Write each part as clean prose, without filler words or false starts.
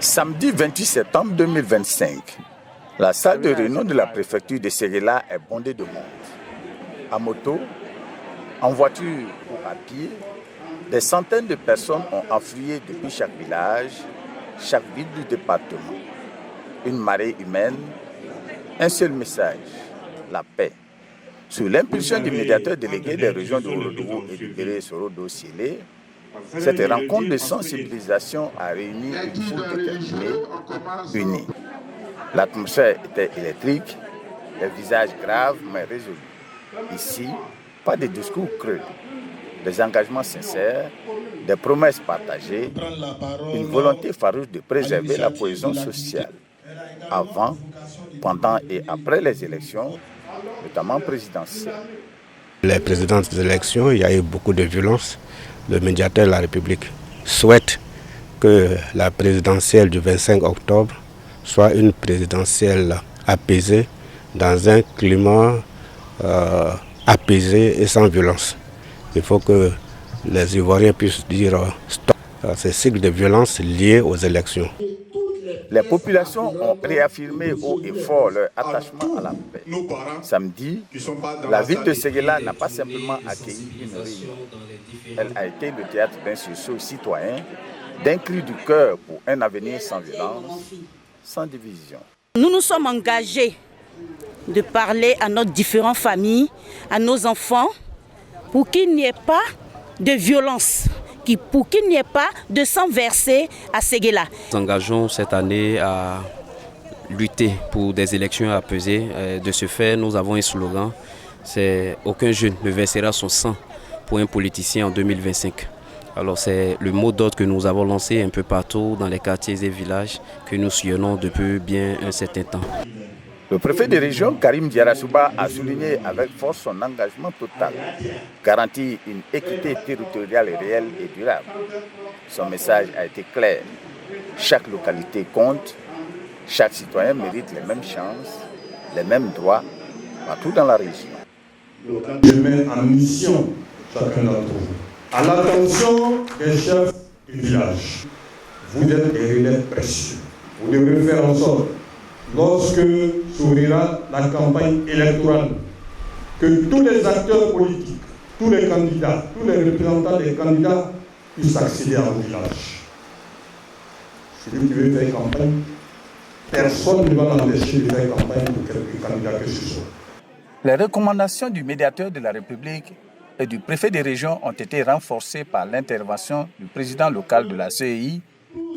Samedi 28 septembre 2025, la salle de réunion de la préfecture de Séguéla est bondée de monde. À moto, en voiture ou à pied, des centaines de personnes ont afflué depuis chaque village, chaque ville du département. Une marée humaine, un seul message, la paix. Sous l'impulsion du médiateur délégué des régions de Ourodougou et du Béré-Sorodo-Siélé, cette rencontre de sensibilisation a réuni une foule déterminée, unie. L'atmosphère était électrique, les visages graves mais résolus. Ici, pas de discours creux, des engagements sincères, des promesses partagées, une volonté farouche de préserver la cohésion sociale, avant, pendant et après les élections, notamment présidentielles. Les précédentes élections, il y a eu beaucoup de violence. Le médiateur de la République souhaite que la présidentielle du 25 octobre soit une présidentielle apaisée, dans un climat apaisé et sans violence. Il faut que les Ivoiriens puissent dire stop à ces cycles de violence liés aux élections. Les populations ont réaffirmé haut et fort leur attachement à la paix. Samedi, la ville de Séguéla n'a pas simplement accueilli une réunion. Elle a été le théâtre d'un sursaut citoyen, d'un cri du cœur pour un avenir sans violence, sans division. Nous nous sommes engagés de parler à nos différentes familles, à nos enfants, pour qu'il n'y ait pas de violence, pour qu'il n'y ait pas de sang versé à Séguéla. Nous nous engageons cette année à lutter pour des élections apaisées. De ce fait, nous avons un slogan, c'est « Aucun jeune ne versera son sang pour un politicien en 2025 ». Alors c'est le mot d'ordre que nous avons lancé un peu partout dans les quartiers et villages que nous sillonnons depuis bien un certain temps. Le préfet de région, Karim Diarra-Souba, a souligné avec force son engagement total, garantir une équité territoriale réelle et durable. Son message a été clair. Chaque localité compte, chaque citoyen mérite les mêmes chances, les mêmes droits, partout dans la région. Je mets en mission chacun d'entre vous. À l'attention des chefs du village, vous êtes des relais précieux. Vous devrez faire en sorte, lorsque s'ouvrira la campagne électorale, que tous les acteurs politiques, tous les candidats, tous les représentants des candidats puissent accéder à vos villages. Celui qui veut faire campagne, personne ne va l'empêcher de faire campagne pour quelque candidat que ce soit. Les recommandations du médiateur de la République et du préfet des régions ont été renforcées par l'intervention du président local de la CEI,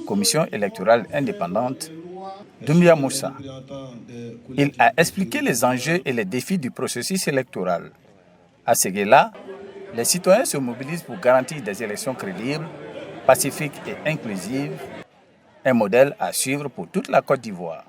Commission électorale indépendante, Doumbia Moussa. Il a expliqué les enjeux et les défis du processus électoral. À Séguéla, les citoyens se mobilisent pour garantir des élections crédibles, pacifiques et inclusives, un modèle à suivre pour toute la Côte d'Ivoire.